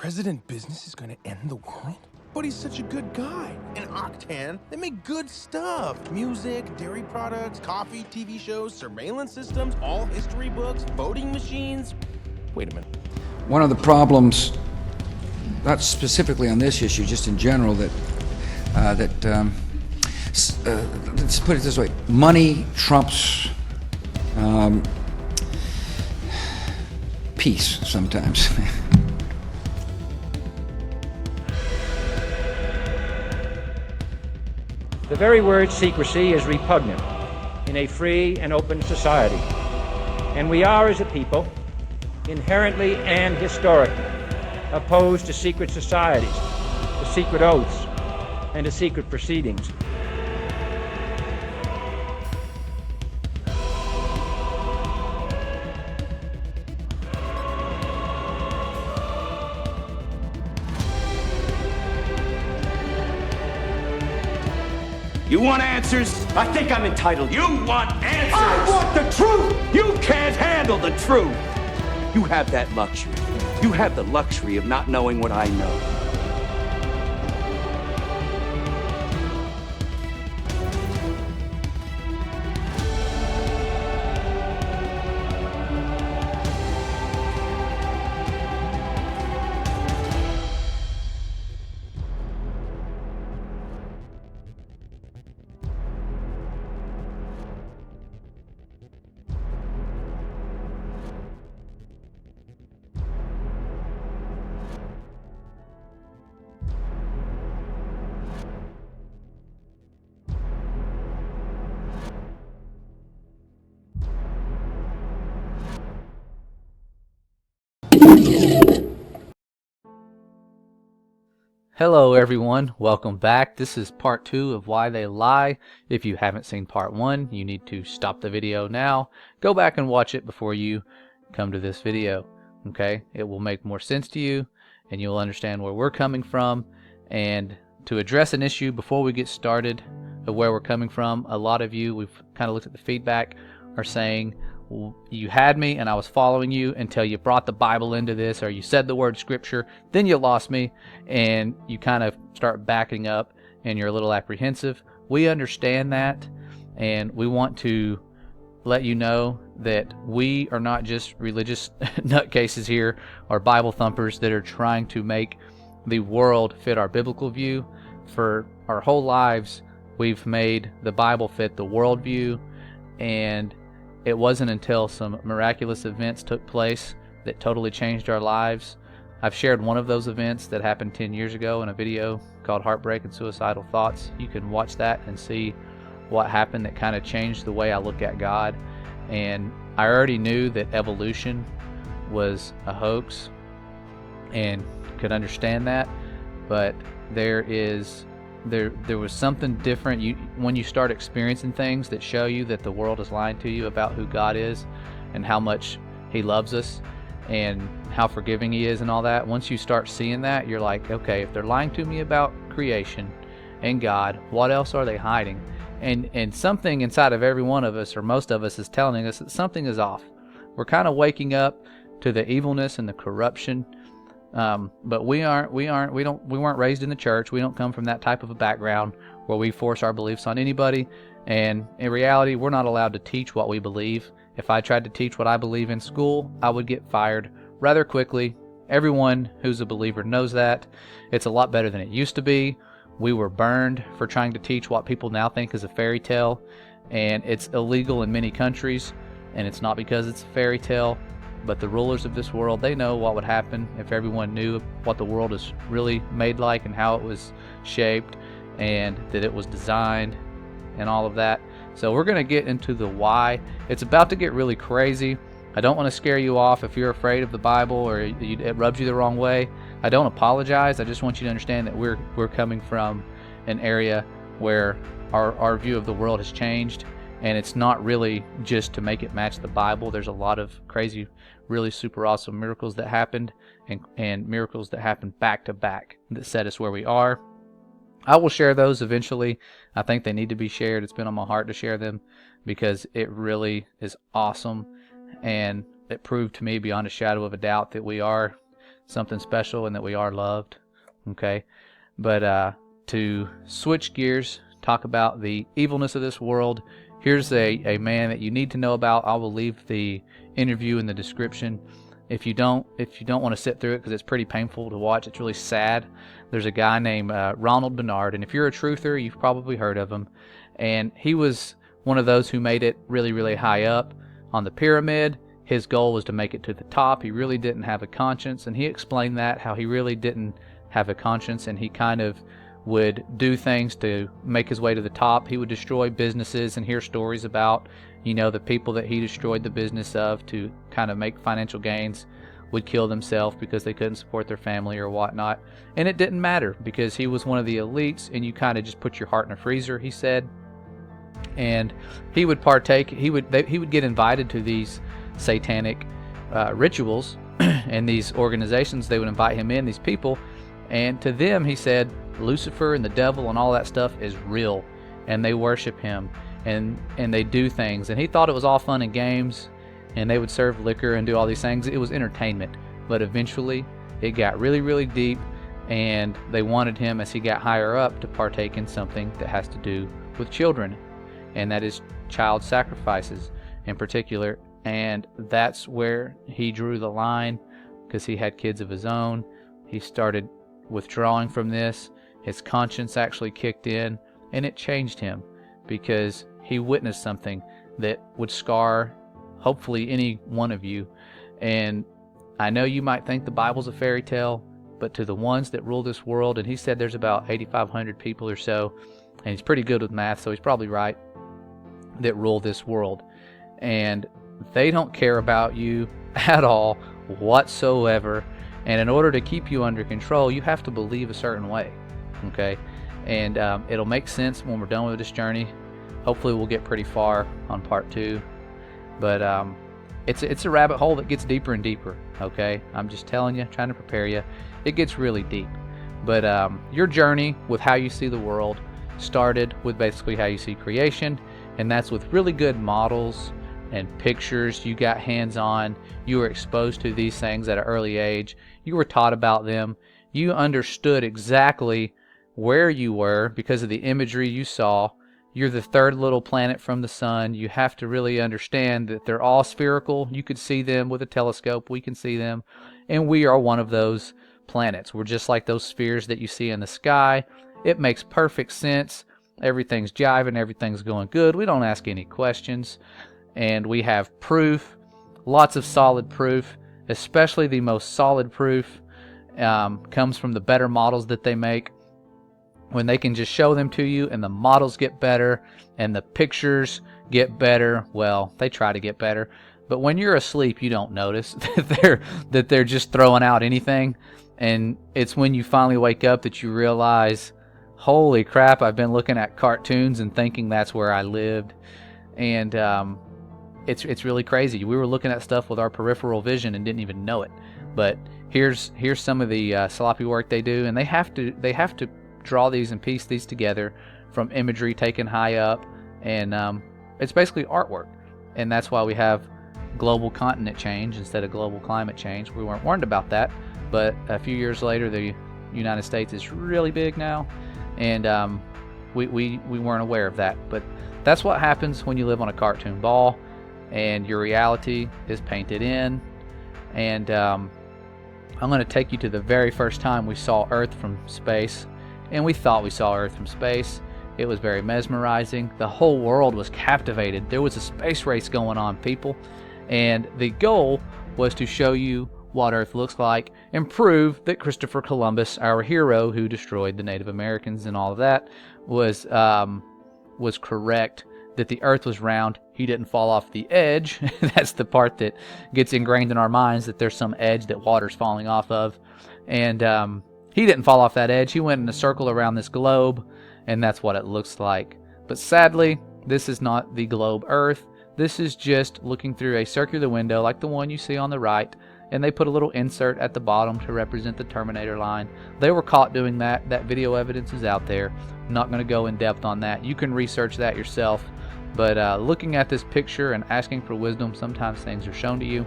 president business is gonna end the world? But he's such a good guy. And Octan, they make good stuff. Music, dairy products, coffee, TV shows, surveillance systems, all history books, voting machines. Wait a minute. One of the problems, not specifically on this issue, just in general, let's put it this way, money trumps peace sometimes. The very word secrecy is repugnant in a free and open society, and we are, as a people, inherently and historically opposed to secret societies, to secret oaths, and to secret proceedings. You want answers? I think I'm entitled. You want answers? I want the truth! You can't handle the truth! You have that luxury. You have the luxury of not knowing what I know. Hello everyone, welcome back. This is part 2 of Why They Lie. If you haven't seen part 1, you need to stop the video now, go back and watch it before you come to this video. Okay, it will make more sense to you and you'll understand where we're coming from. And to address an issue before we get started of where we're coming from, a lot of you, we've kind of looked at the feedback, are saying, you had me and I was following you until you brought the Bible into this, or you said the word scripture, then you lost me, and you kind of start backing up and you're a little apprehensive. We understand that, and we want to let you know that we are not just religious nutcases here or Bible thumpers that are trying to make the world fit our biblical view. For our whole lives, we've made the Bible fit the worldview, and it wasn't until some miraculous events took place that totally changed our lives. I've shared one of those events that happened 10 years ago in a video called Heartbreak and Suicidal Thoughts. You can watch that and see what happened that kind of changed the way I look at God. And I already knew that evolution was a hoax and could understand that, but there was something different. When you start experiencing things that show you that the world is lying to you about who God is and how much He loves us and how forgiving He is and all that, once you start seeing that, you're like, okay, if they're lying to me about creation and God, what else are they hiding? And something inside of every one of us, or most of us, is telling us that something is off. We're kind of waking up to the evilness and the corruption. But we weren't raised in the church. We don't come from that type of a background where we force our beliefs on anybody. And in reality, we're not allowed to teach what we believe. If I tried to teach what I believe in school, I would get fired rather quickly. Everyone who's a believer knows that. It's a lot better than it used to be. We were burned for trying to teach what people now think is a fairy tale, and it's illegal in many countries, and it's not because it's a fairy tale. But the rulers of this world, they know what would happen if everyone knew what the world is really made like and how it was shaped and that it was designed and all of that. So we're going to get into the why. It's about to get really crazy. I don't want to scare you off if you're afraid of the Bible or it rubs you the wrong way. I don't apologize. I just want you to understand that we're coming from an area where our view of the world has changed. And it's not really just to make it match the Bible. There's a lot of crazy, really super awesome miracles that happened, and miracles that happened back to back that set us where we are. I will share those eventually. I think they need to be shared. It's been on my heart to share them because it really is awesome, and it proved to me beyond a shadow of a doubt that we are something special and that we are loved. Okay, but to switch gears, talk about the evilness of this world. Here's a man that you need to know about. I will leave the interview in the description. If you don't want to sit through it, because it's pretty painful to watch, it's really sad. There's a guy named Ronald Bernard, and if you're a truther, you've probably heard of him. And he was one of those who made it really, really high up on the pyramid. His goal was to make it to the top. He really didn't have a conscience, and he explained that, how he really didn't have a conscience, and he kind of would do things to make his way to the top. He would destroy businesses and hear stories about, the people that he destroyed the business of to kind of make financial gains would kill themselves because they couldn't support their family or whatnot. And it didn't matter because he was one of the elites, and you kind of just put your heart in a freezer, he said. And he would partake, he would get invited to these satanic rituals and these organizations. They would invite him in, these people, and to them he said Lucifer and the devil and all that stuff is real, and they worship him, and they do things, and he thought it was all fun and games, and they would serve liquor and do all these things. It was entertainment. But eventually it got really, really deep, and they wanted him, as he got higher up, to partake in something that has to do with children, and that is child sacrifices in particular. And that's where he drew the line, because he had kids of his own. He started withdrawing from this. His conscience actually kicked in, and it changed him, because he witnessed something that would scar hopefully any one of you. And I know you might think the Bible's a fairy tale, but to the ones that rule this world, and he said there's about 8,500 people or so, and he's pretty good with math, so he's probably right, that rule this world. And they don't care about you at all whatsoever. And in order to keep you under control, you have to believe a certain way. Okay? And it'll make sense when we're done with this journey. Hopefully we'll get pretty far on part 2. But it's a rabbit hole that gets deeper and deeper. Okay? I'm just telling you, trying to prepare you. It gets really deep. But your journey with how you see the world started with basically how you see creation. And that's with really good models and pictures. You got hands-on. You were exposed to these things at an early age. You were taught about them. You understood exactly where you were because of the imagery you saw. You're the third little planet from the sun. You have to really understand that they're all spherical. You could see them with a telescope. We can see them. And we are one of those planets. We're just like those spheres that you see in the sky. It makes perfect sense. Everything's jiving. Everything's going good. We don't ask any questions. And we have proof, lots of solid proof, especially the most solid proof comes from the better models that they make. When they can just show them to you and the models get better and the pictures get better, well, they try to get better. But when you're asleep, you don't notice that they're just throwing out anything. And it's when you finally wake up that you realize, holy crap, I've been looking at cartoons and thinking that's where I lived. And it's really crazy. We were looking at stuff with our peripheral vision and didn't even know it. But here's some of the sloppy work they do, and they have to draw these and piece these together from imagery taken high up, and it's basically artwork. And that's why we have global continent change instead of global climate change. We weren't warned about that, but a few years later, the United States is really big now, and we weren't aware of that. But that's what happens when you live on a cartoon ball and your reality is painted in. And I'm going to take you to the very first time we saw Earth from space. And we thought we saw Earth from space. It was very mesmerizing. The whole world was captivated. There was a space race going on, people. And the goal was to show you what Earth looks like and prove that Christopher Columbus, our hero who destroyed the Native Americans and all of that, was correct, that the Earth was round. He didn't fall off the edge. That's the part that gets ingrained in our minds, that there's some edge that water's falling off of. And he didn't fall off that edge. He went in a circle around this globe, and that's what it looks like. But sadly, this is not the globe Earth. This is just looking through a circular window like the one you see on the right, and they put a little insert at the bottom to represent the Terminator line. They were caught doing that. That video evidence is out there. I'm not going to go in depth on that. You can research that yourself. But looking at this picture and asking for wisdom, sometimes things are shown to you.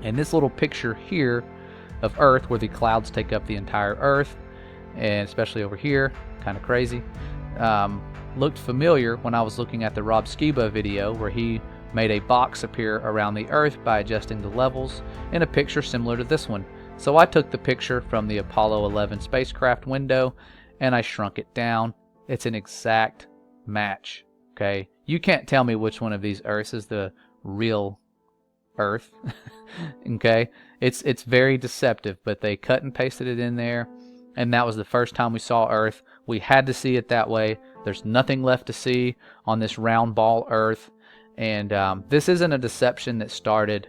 And this little picture here of Earth where the clouds take up the entire Earth, and especially over here, kind of crazy. Looked familiar when I was looking at the Rob Skiba video where he made a box appear around the Earth by adjusting the levels in a picture similar to this one. So I took the picture from the Apollo 11 spacecraft window and I shrunk it down. It's an exact match. Okay, you can't tell me which one of these Earths is the real Earth. Okay, it's very deceptive, but they cut and pasted it in there, and that was the first time we saw Earth. We had to see it that way. There's nothing left to see on this round ball Earth, and this isn't a deception that started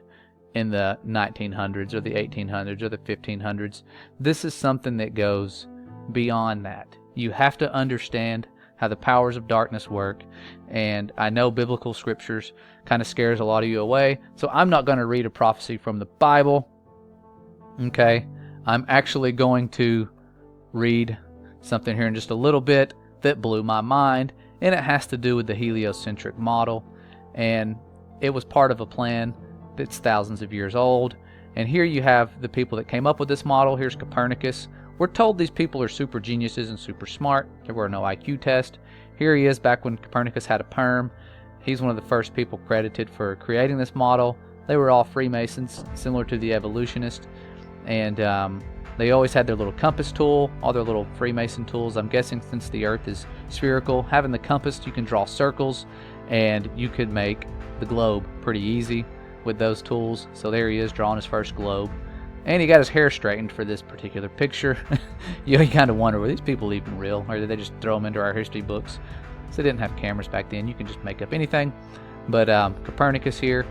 in the 1900s or the 1800s or the 1500s. This is something that goes beyond that. You have to understand how the powers of darkness work, and I know biblical scriptures kind of scares a lot of you away, so I'm not going to read a prophecy from the Bible. Okay, I'm actually going to read something here in just a little bit that blew my mind, and it has to do with the heliocentric model, and it was part of a plan that's thousands of years old. And here you have the people that came up with this model. Here's Copernicus. We're told these people are super geniuses and super smart. There were no IQ tests. Here he is back when Copernicus had a perm. He's one of the first people credited for creating this model. They were all Freemasons, similar to the evolutionists, and they always had their little compass tool, all their little Freemason tools. I'm guessing since the Earth is spherical, having the compass, you can draw circles, and you could make the globe pretty easy with those tools. So there he is drawing his first globe. And he got his hair straightened for this particular picture. You kind of wonder, were these people even real? Or did they just throw them into our history books? So they didn't have cameras back then. You can just make up anything. But Copernicus here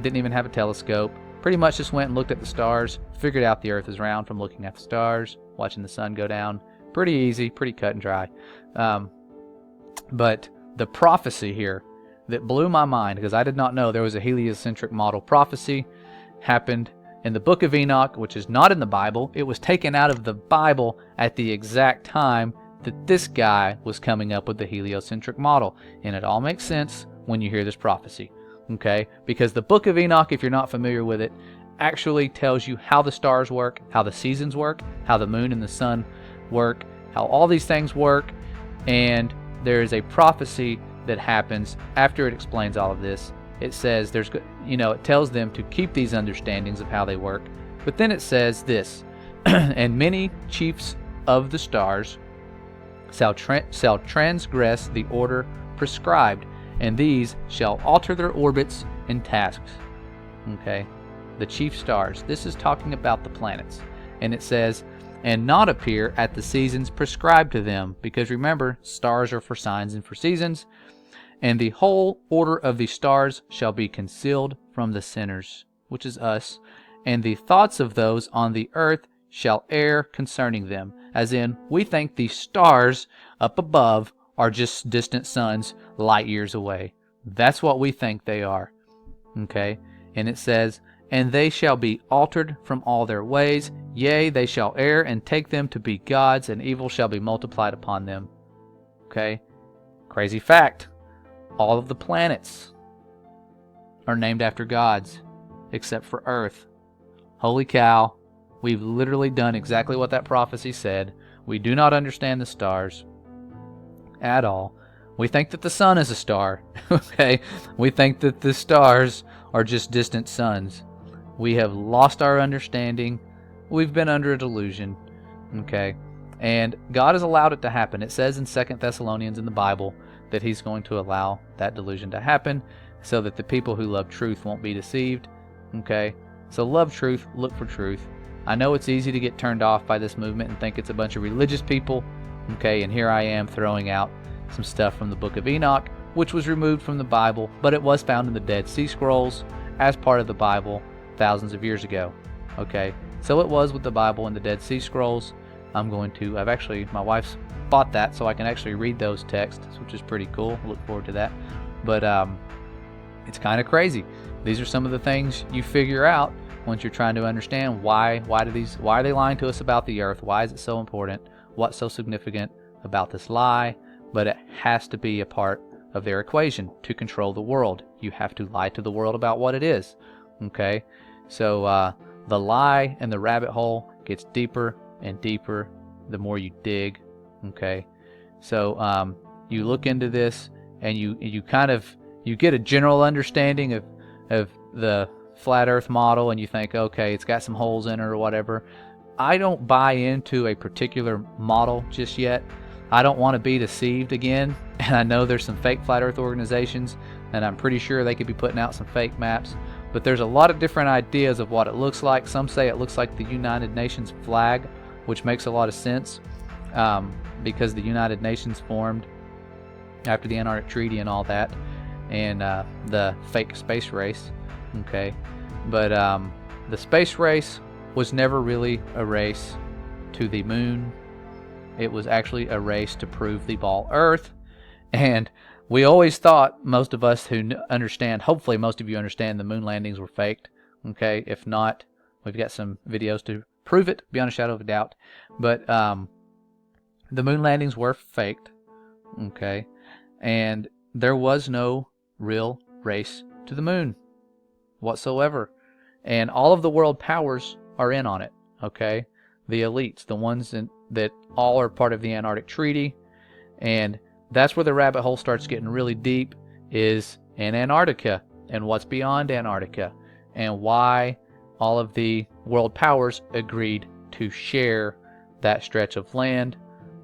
didn't even have a telescope. Pretty much just went and looked at the stars, figured out the Earth is round from looking at the stars, watching the sun go down. Pretty easy, pretty cut and dry. But the prophecy here that blew my mind, because I did not know there was a heliocentric model prophecy, happened in the book of Enoch, which is not in the Bible. It was taken out of the Bible at the exact time that this guy was coming up with the heliocentric model. And it all makes sense when you hear this prophecy. Okay? Because the book of Enoch, if you're not familiar with it, actually tells you how the stars work, how the seasons work, how the moon and the sun work, how all these things work. And there is a prophecy that happens after it explains all of this. It says it tells them to keep these understandings of how they work. But then it says this, and many chiefs of the stars shall transgress the order prescribed, and these shall alter their orbits and tasks. Okay, the chief stars. This is talking about the planets. And it says, and not appear at the seasons prescribed to them, because remember, stars are for signs and for seasons. And the whole order of the stars shall be concealed from the sinners, which is us, and the thoughts of those on the earth shall err concerning them. As in, we think the stars up above are just distant suns light years away. That's what we think they are. Okay? And it says, and they shall be altered from all their ways. Yea, they shall err and take them to be gods, and evil shall be multiplied upon them. Okay? Crazy fact. All of the planets are named after gods, except for Earth. Holy cow, we've literally done exactly what that prophecy said. We do not understand the stars at all. We think that the sun is a star, okay? We think that the stars are just distant suns. We have lost our understanding. We've been under a delusion, okay? And God has allowed it to happen. It says in 2 Thessalonians in the Bible that he's going to allow that delusion to happen so that the people who love truth won't be deceived. Okay? So love truth, look for truth. I know it's easy to get turned off by this movement and think it's a bunch of religious people. Okay, and here I am throwing out some stuff from the book of Enoch, which was removed from the Bible, but it was found in the Dead Sea Scrolls as part of the Bible thousands of years ago. Okay? So it was with the Bible and the Dead Sea Scrolls. My wife's bought that so I can actually read those texts, which is pretty cool. Look forward to that. But it's kind of crazy. These are some of the things you figure out once you're trying to understand why are they lying to us about the earth? Why is it so important? What's so significant about this lie? But it has to be a part of their equation to control the world. You have to lie to the world about what it is. Okay? So the lie and the rabbit hole gets deeper and deeper the more you dig. Okay, so you look into this and you get a general understanding of the flat earth model, and you think, okay, it's got some holes in it or whatever. I don't buy into a particular model just yet. I don't want to be deceived again, and I know there's some fake flat earth organizations, and I'm pretty sure they could be putting out some fake maps, but there's a lot of different ideas of what it looks like. Some say it looks like the United Nations flag, which makes a lot of sense, because the United Nations formed after the Antarctic Treaty and all that, and the fake space race. Okay, but the space race was never really a race to the moon. It was actually a race to prove the ball Earth. And we always thought, most of us who understand, hopefully most of you understand, the moon landings were faked. Okay, if not, we've got some videos to prove it beyond a shadow of a doubt. But the moon landings were faked. Okay, and there was no real race to the moon whatsoever, and all of the world powers are in on it. Okay, the elites, the ones that all are part of the Antarctic Treaty, and that's where the rabbit hole starts getting really deep, is in Antarctica and what's beyond Antarctica, and why all of the world powers agreed to share that stretch of land.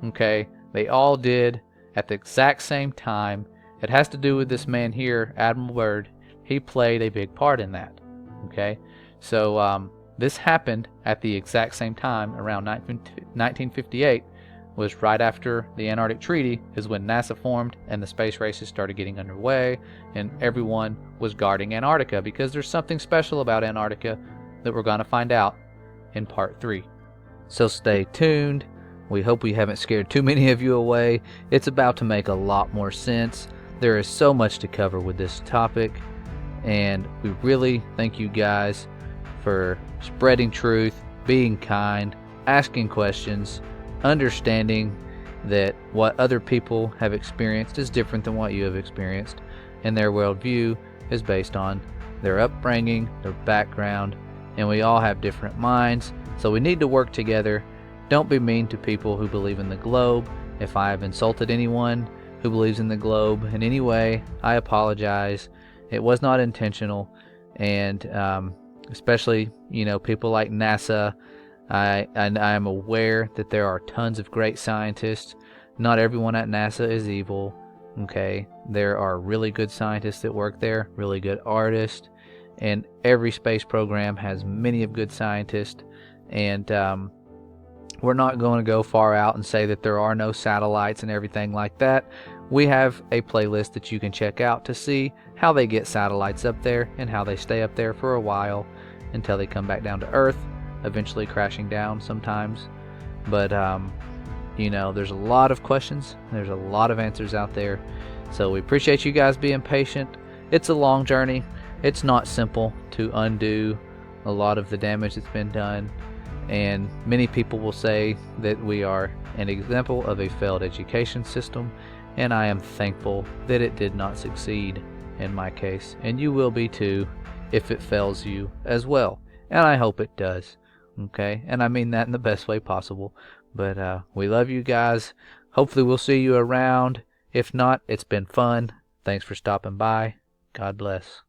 Okay, they all did at the exact same time. It has to do with this man here, Admiral Byrd. He played a big part in that. Okay, so this happened at the exact same time, around 1958, was right after the Antarctic Treaty, is when NASA formed and the space races started getting underway, and everyone was guarding Antarctica, because there's something special about Antarctica that we're going to find out in part 3. So stay tuned. We hope we haven't scared too many of you away. It's about to make a lot more sense. There is so much to cover with this topic, and we really thank you guys for spreading truth, being kind, asking questions, understanding that what other people have experienced is different than what you have experienced, and their worldview is based on their upbringing, their background, and we all have different minds, so we need to work together. Don't be mean to people who believe in the globe. If I have insulted anyone who believes in the globe in any way, I apologize. It was not intentional, and especially, people like NASA. I am aware that there are tons of great scientists. Not everyone at NASA is evil. Okay, there are really good scientists that work there, really good artists, and every space program has many of good scientists. And we're not going to go far out and say that there are no satellites and everything like that. We have a playlist that you can check out to see how they get satellites up there and how they stay up there for a while until they come back down to Earth, eventually crashing down sometimes. But there's a lot of questions, there's a lot of answers out there, so we appreciate you guys being patient. It's a long journey. It's not simple to undo a lot of the damage that's been done, and many people will say that we are an example of a failed education system, and I am thankful that it did not succeed in my case, and you will be too if it fails you as well, and I hope it does. Okay, and I mean that in the best way possible. But we love you guys. Hopefully we'll see you around. If not, it's been fun. Thanks for stopping by. God bless.